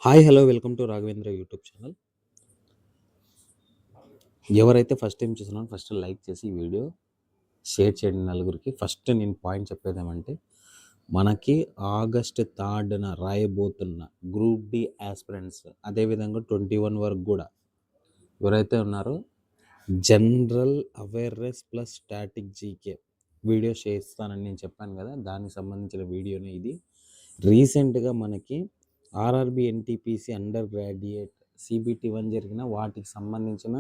Hi hello welcome to Raghavendra YouTube channel. ఎవరైతే first time చూస్తున్నారో first like చేసి ఈ వీడియో షేర్ చేయండి నలుగురికి. ఫస్ట్ నేను పాయింట్ చెప్పేదేమంటే, మనకి ఆగస్ట్ 3న రాయబోతున్న గ్రూప్ డి ఆస్పిరెంట్స్, అదేవిధంగా 21 వరకు కూడా ఎవరైతే ఉన్నారో general awareness plus static GK video చేస్తానని నేను చెప్పాను కదా, దానికి సంబంధించిన వీడియోనే ఇది. రీసెంట్గా మనకి RRB NTPC under graduate CBT1 జరిగిన వాటికి సంబంధించిన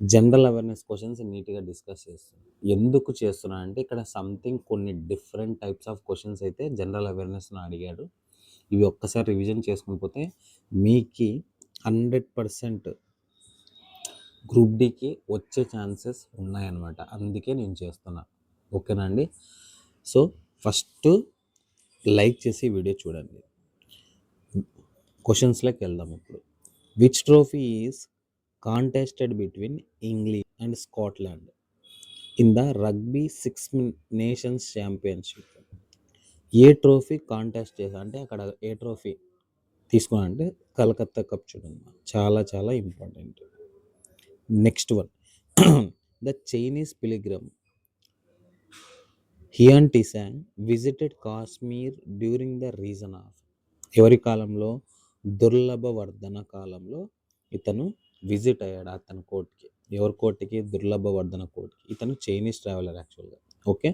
జనరల్ అవేర్నెస్ క్వశ్చన్స్ నీట్గా డిస్కస్ చేస్తున్నాను. ఎందుకు చేస్తున్నా అంటే, ఇక్కడ సంథింగ్ కొన్ని డిఫరెంట్ టైప్స్ ఆఫ్ క్వశ్చన్స్ అయితే జనరల్ అవేర్నెస్ను అడిగాడు. ఇవి ఒక్కసారి రివిజన్ చేసుకుని పోతే మీకు 100% గ్రూప్ డికి వచ్చే ఛాన్సెస్ ఉన్నాయన్నమాట. అందుకే నేను చేస్తున్నా. ఓకేనా అండి? సో ఫస్ట్ లైక్ చేసి వీడియో చూడండి. క్వశ్చన్స్లోకి వెళ్దాం ఇప్పుడు. Which trophy is contested between England and Scotland in the rugby 6 nations championship? A trophy contest చేసా అంటే అక్కడ ఏ ట్రోఫీ తీసుకోవాలంటే కలకత్తా కప్ చూడండి, చాలా చాలా important. Next one, the Chinese pilgrim Hiuen Tsang visited Kashmir during the reign of? ఎవరి కాలంలో? దుర్లభ వర్ధన కాలంలో ఇతను విజిట్ అయ్యాడు అతని కోర్టుకి. ఎవరి కోర్టుకి? దుర్లభ వర్ధన కోర్టుకి. ఇతను చైనీస్ ట్రావెలర్ యాక్చువల్గా. ఓకే,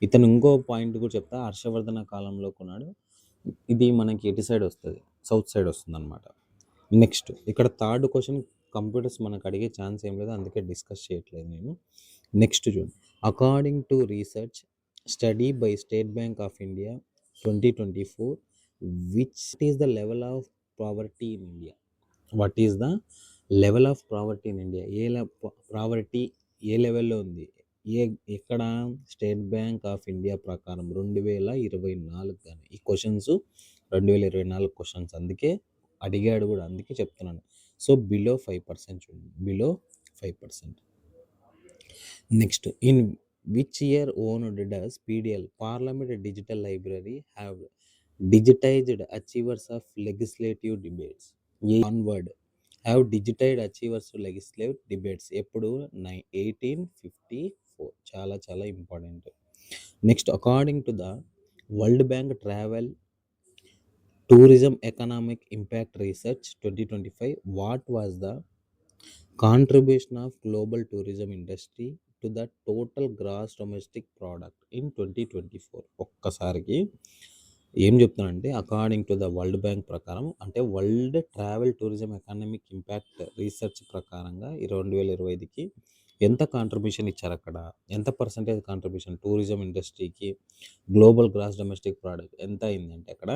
ఇతను ఇంకో పాయింట్ కూడా చెప్తా. హర్షవర్ధన కాలంలో కొన్నాడు. ఇది మనకి ఎటు సైడ్ వస్తుంది? సౌత్ సైడ్ వస్తుంది అనమాట. నెక్స్ట్, ఇక్కడ థర్డ్ క్వశ్చన్ కంప్యూటర్స్ మనకు అడిగే ఛాన్స్ ఏం లేదు, అందుకే డిస్కస్ చేయట్లేదు నేను. నెక్స్ట్ చూడండి. According to research study by State Bank of India 2024, which is the level of poverty in India? What is the level of poverty in India? Poverty ఏ లెవెల్లో ఉంది? ఎక్కడ? స్టేట్ బ్యాంక్ ఆఫ్ ఇండియా ప్రకారం 2024 కానీ. ఈ questions 2024 questions, అందుకే అడిగాడు కూడా, అందుకే చెప్తున్నాను. సో బిలో 5% చూడండి, below 5%. Next, in which year owned does PDL parliament digital library have digitized achievers of legislative debates? Onward have digitized achievers of legislative debates ఎప్పుడు? 1854. చాలా చాలా important. Next, according to the World Bank travel tourism economic impact research 2025, what was the contribution of global tourism industry to the total gross domestic product in 2024? ఒక్కసారికి ఏం చెప్తానంటే, according to the World Bank ప్రకారం, అంటే world travel tourism economic impact research ప్రకారంగా 2025కి ఎంత contribution ఇచ్చారు అక్కడ? ఎంత పర్సంటేజ్ కాంట్రిబ్యూషన్ టూరిజం ఇండస్ట్రీకి గ్లోబల్ గ్రాస్ డొమెస్టిక్ ప్రోడక్ట్ ఎంత అయిందంటే అక్కడ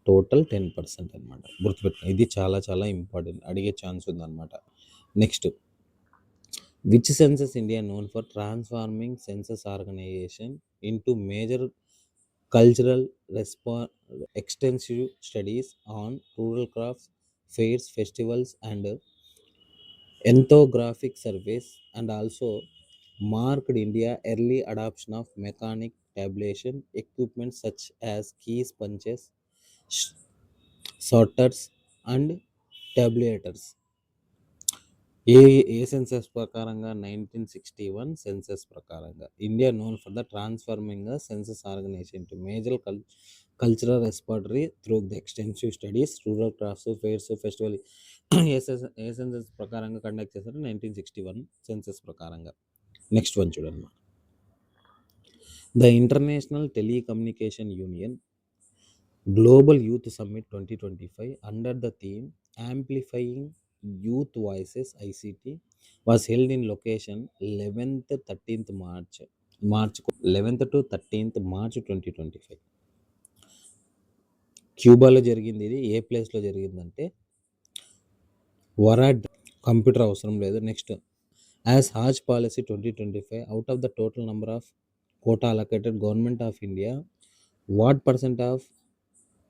టోటల్ 10% అనమాట. గుర్తుపెట్టుకోండి, ఇది చాలా చాలా ఇంపార్టెంట్, అడిగే ఛాన్స్ ఉందన్నమాట. Next, which census India known for transforming census organisation into major cultural extensive studies on rural crafts, fairs, festivals and ethnographic surveys, and also marked India early adoption of mechanic tabulation equipment such as keys, punches, sorters and tabulators? ఏ census ప్రకారంగా? 1961 census ప్రకారంగా. India known for the transforming census organisation to major cultural repository through the extensive studies rural crafts, fairs, festival ఏ census ప్రకారంగా conduct చేశారు? 1961 census ప్రకారంగా. Next one చూడండి. The International Telecommunication Union Global Youth Summit 2025 under the theme Amplifying Youth Voices ICT was held in location 11th 13th March 11th to 13th March 2025. క్యూబాలో జరిగింది. ఇది ఏ ప్లేస్లో జరిగిందంటే వరాడ్. కంప్యూటర్ అవసరం లేదు. Next, as Hajj policy 2025, out of the total number of quota allocated government of India, what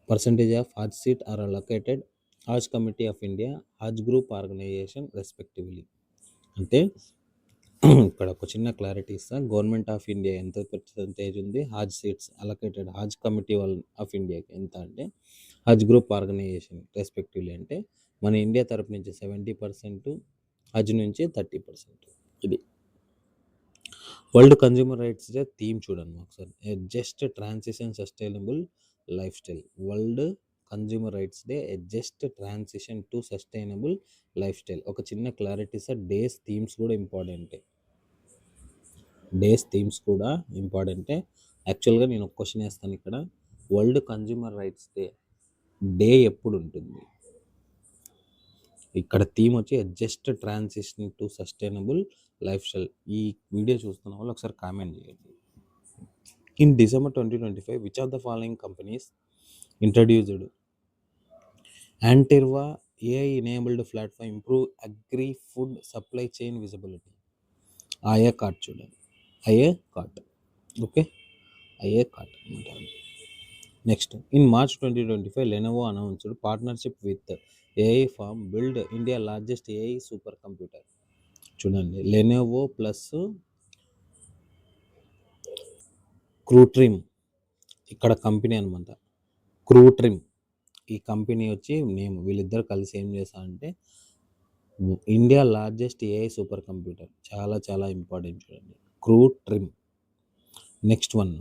percentage of Hajj seat are allocated Hajj Committee of India, Hajj Group Organization respectively? అంటే ఇక్కడ ఒక చిన్న clarity ఇస్తా. Government of India ఎంత percentage ఉంది, Haj seats allocated Haj committee of ఇండియాకి ఎంత అంటే, హజ్ గ్రూప్ ఆర్గనైజేషన్ రెస్పెక్టివ్లీ అంటే మన ఇండియా తరపు నుంచి 70%, హజ్ నుంచి 30%. ఇది world consumer rights day theme చూడండి ఒకసారి, just transition sustainable life style. World consumer rights day just transition to sustainable life style. ఒక చిన్న క్లారిటీ సార్, డేస్ థీమ్స్ కూడా ఇంపార్టెంటే. యాక్చువల్గా నేను ఒక క్వశ్చన్ వేస్తాను ఇక్కడ, వరల్డ్ కన్జ్యూమర్ రైట్స్ డే ఎప్పుడు ఉంటుంది? ఇక్కడ థీమ్ వచ్చి just transition to sustainable life style. ఈ వీడియో చూస్తున్న వాళ్ళు ఒకసారి కామెంట్ చేయండి. In December 2025, which of the following companies introduced Antirva AI enabled platform improve agri food supply chain visibility? ఆయా కార్ట్ చూడండి, ఆయా కార్ట్. ఓకే, ఆయా కార్ట్ అంటారు. Next, in March 2025, Lenovo announced partnership with AI firm build India largest AI super computer. చూడండి, Lenovo plus క్రూట్రిమ్ ఇక్కడ company అనమాట. క్రూట్రిమ్ ఈ company వచ్చి నేమ్, వీళ్ళిద్దరు కలిసి ఏం చేస్తారంటే India largest AI supercomputer. చాలా చాలా ఇంపార్టెంట్ చూడండి, Krutrim. Next one,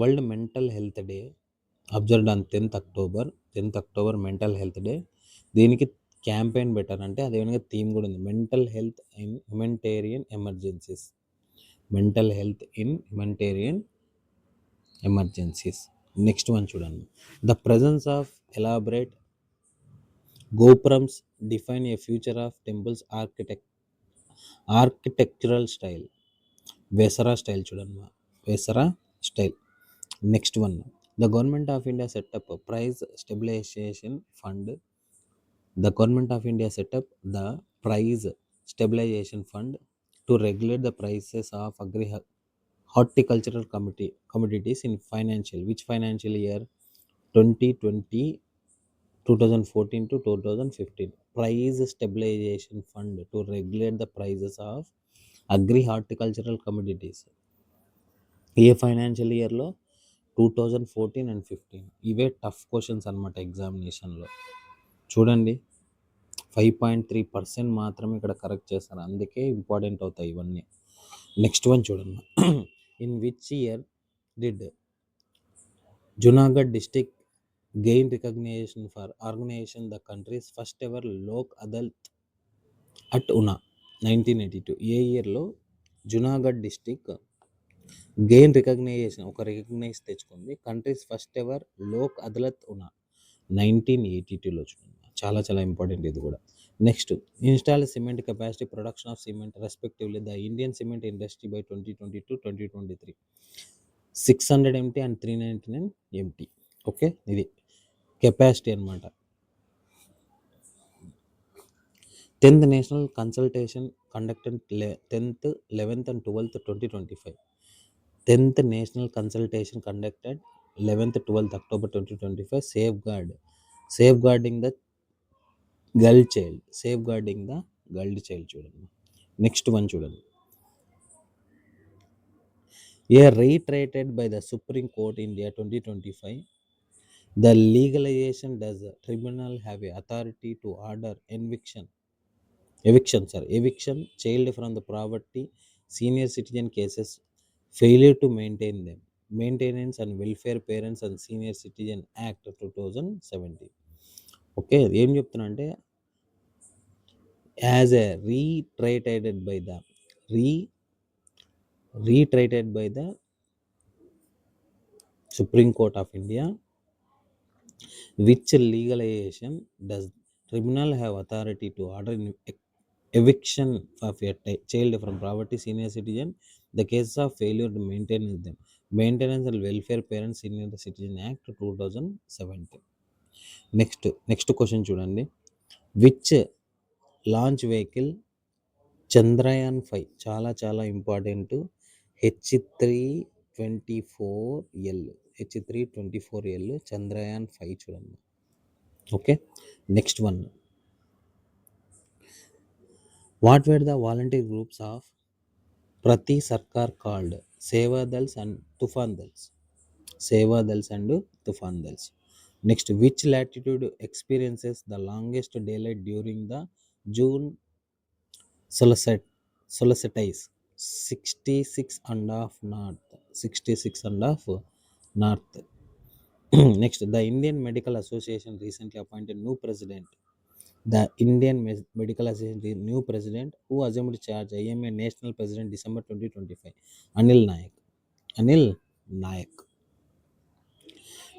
world mental health day observed on 10th October mental health day. దీనికి క్యాంపెయిన్ బెటర్ అంటే అదేవిధంగా థీమ్ కూడా ఉంది, mental health in humanitarian emergencies. Mental health in humanitarian emergencies. Next one చూడండి, the presence of elaborate gopurams define a future of temples architectural style. Vesara style చూడండి, Vesara style. Next one, the government of India set up price stabilisation fund. The government of India set up the price stabilisation fund to regulate the prices of horticultural commodities in which financial year? 2020, 2014 to 2015. Price stabilization fund to regulate the prices of horticultural commodities. A financial ఇయర్లో? 2014 and 15. ఇవే tough questions అనమాట ఎగ్జామినేషన్లో. చూడండి, 5.3% మాత్రమే ఇక్కడ correct చేస్తారు, అందుకే important అవుతాయి ఇవన్నీ. నెక్స్ట్ వన్ చూడండి, in which year did Junagadh district gain recognition for organization the country's first ever Lok Adalat at Una? 1982. ఏ ఇయర్లో జునాగఢ్ డిస్ట్రిక్ట్ గెయిన్ రికగ్నైజేషన్, ఒక రికగ్నైజ్ తెచ్చుకుంది, country's first ever Lok Adalat Una? 1982లో. చూడండి, చాలా చాలా ఇంపార్టెంట్ ఇది కూడా. Next, install cement capacity production of cement respectively the Indian cement industry by 2022-2023. 600 MT and 399 MT. Okay, ఇది కెపాసిటీ అనమాట. 10th national consultation conducted 10th, 11th and 12th 2025. 10th national consultation conducted 11th, 12th October 2025. Safeguarding the girl child. చూడండి, next one చూడండి, ఏ reiterated by the Supreme Court India 2025, the legalization does tribunal have a authority to order eviction child from the property, senior citizen cases, failure to maintain them, Maintenance and Welfare Parents and Senior Citizen Act 2017. Okay, ఏం చెప్తున్నా అంటే as a reiterated by the Supreme Court of India, which legalization does tribunal have authority to order eviction of a child from property, senior citizen, the cases of failure to maintain them, Maintenance and Welfare Parents Senior Citizen Act 2017. Next question చూడండి, which launch vehicle Chandrayaan 5? చాలా చాలా important, H324L Chandrayaan 5 చూడండి. Okay, next one, what where the volunteer groups of ప్రతి సర్కార్ called? సేవా Dals and Toofan దల్స్. సేవా Dals and Toofan Dals. Next, which latitude experiences the longest daylight during the June solstice? 66 and half north. 66 and half north. Next, the Indian Medical Association recently appointed new president. The Indian Medical Association new president who assumed charge IMA national president December 2025. Anil Nayak. Anil Nayak.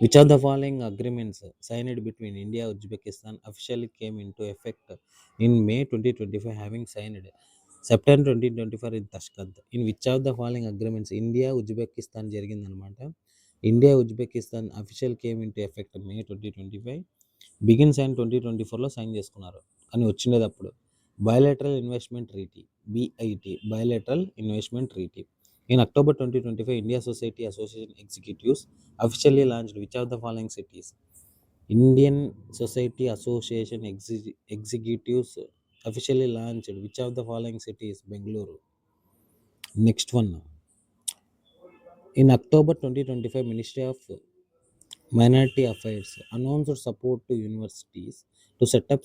Which of the following agreements signed between India and Uzbekistan officially came into effect in May 2025, having signed September 2024 in Tashkent? In which of the following agreements India Uzbekistan జరిగిందనమాట. India Uzbekistan official came into effect May 2025, begin sign 2024లో sign చేసుకున్నారు. కానీ వచ్చిండేది అప్పుడు bilateral investment treaty, BIT, bilateral investment treaty. In October 2025, India Society Association Executives officially launched which of the following cities? Indian Society Association Executives officially launched which of the following cities? Bengaluru. Next one. In October 2025, Ministry of Minority Affairs announced support to universities to set up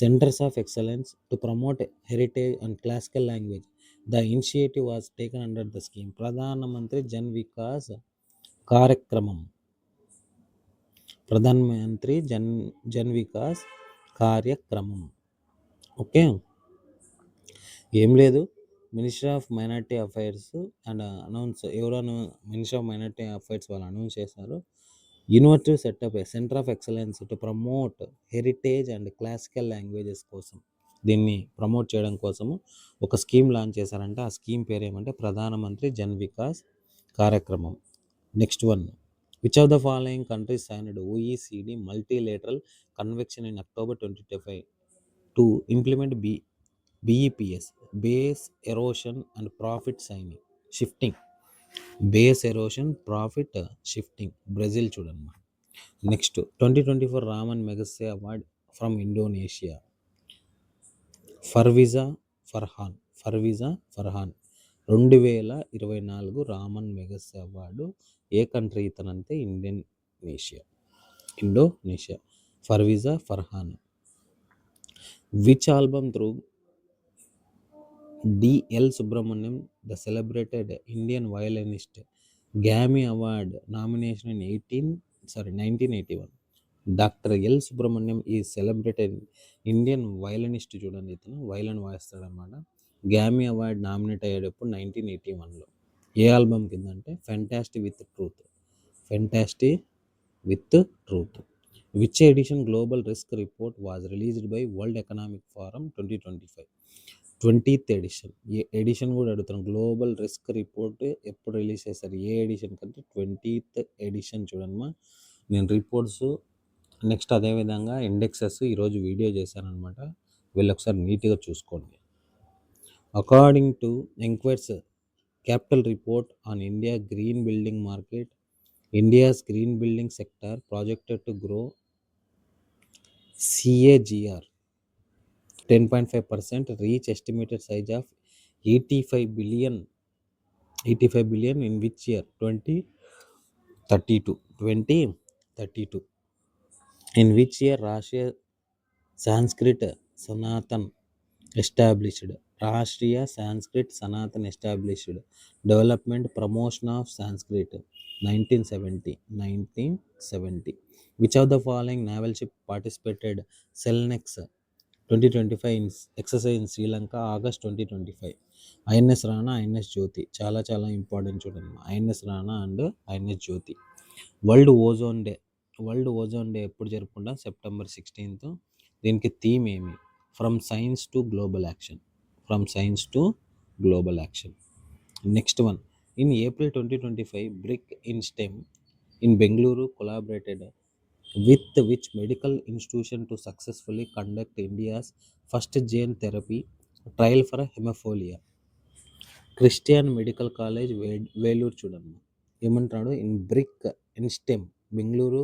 centers of excellence to promote heritage and classical language. The initiative was taken under the scheme Pradhan Mantri Jan Vikas Karyakramam. Pradhan Mantri Jan Vikas Karyakramam. Okay, ఏం లేదు, ministry of minority affairs and ministry of minority affairs వాళ్ళు announce చేశారు. University setup centre of excellence to promote heritage and classical languages కోసం, దీన్ని promote చేయడం కోసము ఒక scheme launch చేశారంటే ఆ స్కీమ్ పేరు ఏమంటే ప్రధానమంత్రి జన్ వికాస్ కార్యక్రమం. Next one. Which of the following countries signed OECD multilateral convention in October 2025 to implement BEPS, base erosion and profit shifting. Base erosion profit shifting. Brazil చూడమ్మా. Next, 2024 Ramon Magsaysay award from Indonesia. Farwiza Farhan. 2024 Ramon Magsaysay award ఏ country ఇతనంటే Indonesia. Farwiza Farhan. Which album through D.L. Subramaniam, the celebrated Indian violinist, Grammy Award nomination in 1981. Dr. L. Subramaniam is celebrated Indian violinist చూడండి, ఇతను వైలన్ వాయిస్తాడనమాట. గ్రామీ award nominate అయ్యేటప్పుడు 1981లో. ఏ album కింద అంటే fantastic with truth. Which edition global risk report was released by World Economic Forum 2025? 20th edition. ఏ edition కూడా అడుగుతాను. Global risk report ఎప్పుడు release చేస్తారు, ఏ ఎడిషన్ కంటే 20th ఎడిషన్ చూడమ్మా. నేను రిపోర్ట్స్ నెక్స్ట్ అదేవిధంగా ఇండెక్సెస్ ఈరోజు వీడియో చేశానమాట, వీళ్ళు ఒకసారి నీట్గా చూసుకోండి. According to enquires capital report on India green building market, India's green building sector projected to grow CAGR 10.5%, reach estimated size of 85 billion in which year? 2032. In which year Rashtriya Sanskrit Sanatan established? Rashtriya Sanskrit Sanatan established. Development promotion of Sanskrit 1970. Which of the following naval ship participated Selnex 2025 in exercise in Sri Lanka August 2025? INS Rana, INS Jyoti. చాలా important చూడండి, INS Rana and INS Jyoti. World ozone day ఎప్పుడు జరుపుకుంటాం? September 16th. దీనికి theme ఏమి? From science to global action. Next one. In April 2025, BRIC in STEM in Bengaluru collaborated with which medical institution to successfully conduct India's first gene therapy trial for hemophilia? Christian medical college Vellore చూడమ్మా. ఏమంటాడు? In BRIC in STEM Bengaluru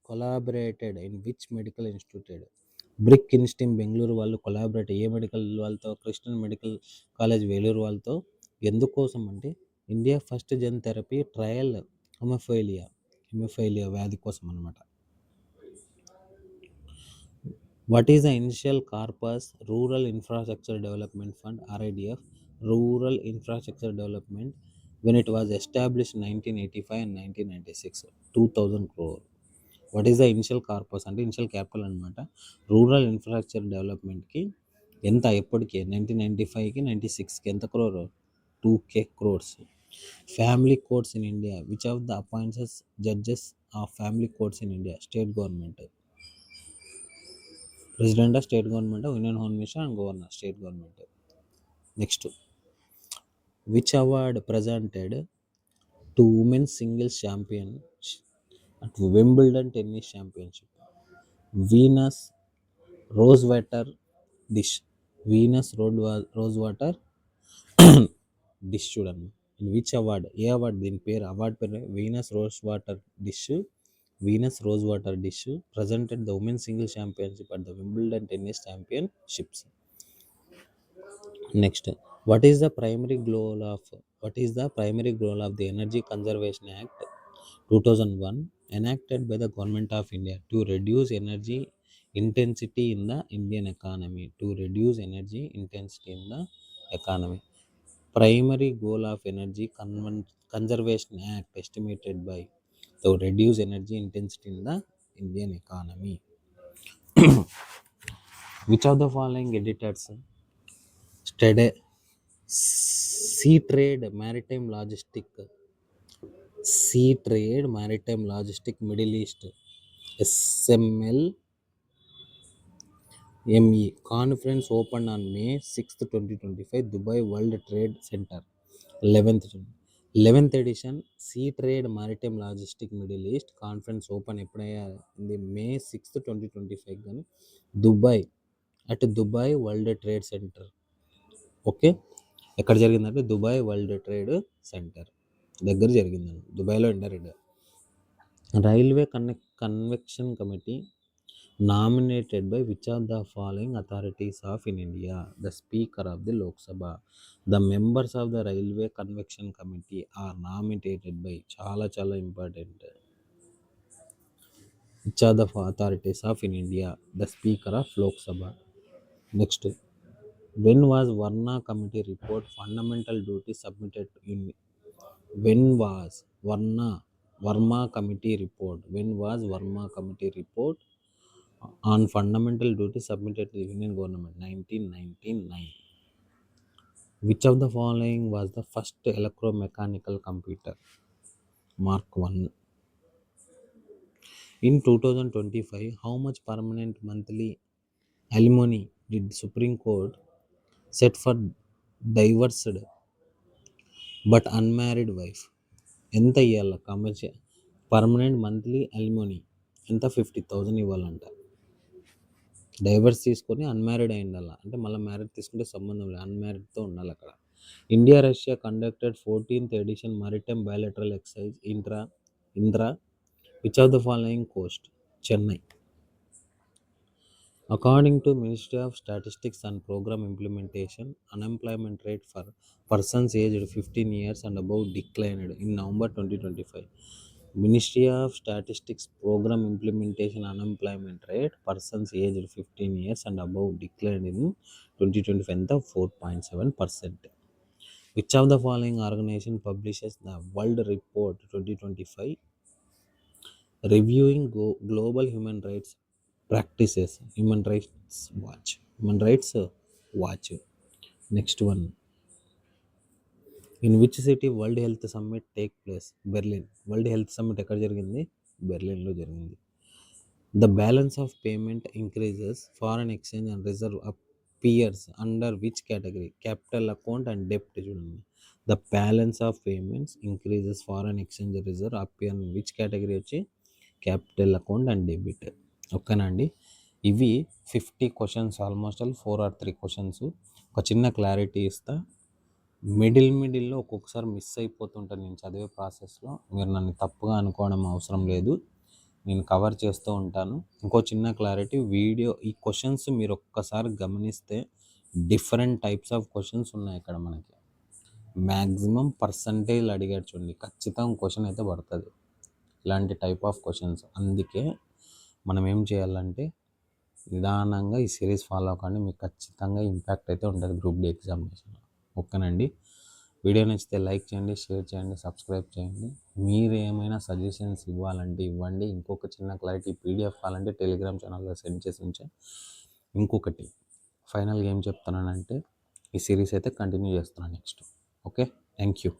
collaborated in which medical institute BRIC InStem Bengaluru వాళ్ళు collaborate ఏ medical వాళ్ళతో, Christian medical college Vellore వాళ్ళతో. ఎందుకోసం అంటే India first gene therapy trial hemophilia వ్యాధి కోసం అనమాట. What is the initial corpus rural infrastructure development fund RIDF, rural infrastructure development when it was established 1985 and 1996, 2000 crore. What is the initial corpus అంటే initial capital అనమాట. Rural infrastructure డెవలప్మెంట్కి ఎంత, ఎప్పటికి 1995కి 96కి ఎంత crore, 2K crores. Family courts in India, which of the appoints judges of family courts in India? State government, president of state government, union home minister and governor, state government. Next, which award presented to women's singles champion at Wimbledon Tennis Championship? Venus Rosewater dish, Venus Rosewater dish చూడండి. Which award, A award, దీని పేరు, award పేరు Venus rose water dish presented the women's singles championship at the Wimbledon Tennis Championships. Next, what is the primary goal of the Energy Conservation Act 2001 enacted by the Government of India to reduce energy intensity in the Indian economy? Primary goal of Energy Conservation Act estimated by to reduce energy intensity in the Indian economy. Which of the following editors Sea Trade Maritime Logistic Middle East SMLME conference opened on May 6th, 2025, Dubai World Trade Center, 11th edition Sea Trade Maritime Logistic Middle East conference open ఎప్పుడైంది? May 6th, 2025 కానీ Dubai world trade centre. Okay, ఎక్కడ జరిగిందంటే Dubai world trade centre దగ్గర జరిగిందండి, దుబాయ్లో ఇండైరెక్ట్గా. Railway convention committee nominated by which of the following authorities of in India? The Speaker of the Lok Sabha. The members of the Railway Convection Committee are nominated by చాలా important. Which are the authorities of in India? The Speaker of Lok Sabha. Next, when was Varna Committee report fundamental duty submitted in? When was Varma Committee report on fundamental duty submitted to the Union government? 1999. Which of the following was the first electromechanical computer? Mark 1. In 2025, how much permanent monthly alimony did Supreme Court set for divorced but unmarried wife? ఎంత ఇవ్వాలి commercial permanent monthly alimony ఎంత? 50,000 ఇవ్వాలంట. Divorce తీసుకొని unmarried అయి ఉండాలి, అంటే మళ్ళీ marriage తీసుకుంటే సంబంధం లేదు, అన్మ్యారీడ్తో ఉండాలి అక్కడ. India Russia conducted 14th edition maritime bilateral exercise Indra. Which of the following coast? Chennai. According to Ministry of Statistics and Program Implementation, unemployment rate for persons aged 15 years and above declined in November 2025. Ministry of Statistics Program Implementation unemployment rate persons aged 15 years and above declined in 2025 4.7%. Which of the following organization publishes the World Report 2025 reviewing global human rights practices? Human Rights Watch. Next one, in which city World Health Summit take place? Berlin. World Health Summit ఎక్కడ జరిగింది? బెర్లిన్లో జరిగింది. The balance of payment increases, foreign exchange and reserve appears under which category? Capital account and debt. చూడండి, the balance of payments increases, foreign exchange reserve appear in which category? వచ్చి capital account and debit. ఓకేనా అండి, ఇవి 50 questions, almost all 4 or 3 questions. ఒక చిన్న clarity ఇస్తా, మిడిల్లో ఒక్కొక్కసారి మిస్ అయిపోతుంటాను నేను చదివే ప్రాసెస్లో, మీరు నన్ను తప్పుగా అనుకోవడం అవసరం లేదు. నేను కవర్ చేస్తూ ఉంటాను. ఇంకో చిన్న క్లారిటీ, వీడియో ఈ క్వశ్చన్స్ మీరు ఒక్కసారి గమనిస్తే డిఫరెంట్ టైప్స్ ఆఫ్ క్వశ్చన్స్ ఉన్నాయి ఇక్కడ మనకి. మ్యాక్సిమం పర్సంటేజ్లు అడిగాడు చూడండి, ఖచ్చితంగా క్వశ్చన్ అయితే పడుతుంది ఇలాంటి టైప్ ఆఫ్ క్వశ్చన్స్. అందుకే మనం ఏం చేయాలంటే నిదానంగా ఈ సిరీస్ ఫాలో అవ్వకండి, మీకు ఖచ్చితంగా ఇంపాక్ట్ అయితే ఉంటుంది గ్రూప్ డి ఎగ్జామినేషన్లో. ఓకేనండి. వీడియో నచ్చితే లైక్ చేయండి, షేర్ చేయండి, సబ్స్క్రైబ్ చేయండి. మీరు ఏమైనా సజెషన్స్ ఇవ్వాలంటే ఇవ్వండి. ఇంకొక చిన్న క్లారిటీ, పీడిఎఫ్ కావాలంటే టెలిగ్రామ్ ఛానల్లో సెండ్ చేసి ఉంచా. ఇంకొకటి ఫైనల్గా ఏం చెప్తున్నానంటే ఈ సిరీస్ అయితే కంటిన్యూ చేస్తున్నాను నెక్స్ట్. Okay, thank you.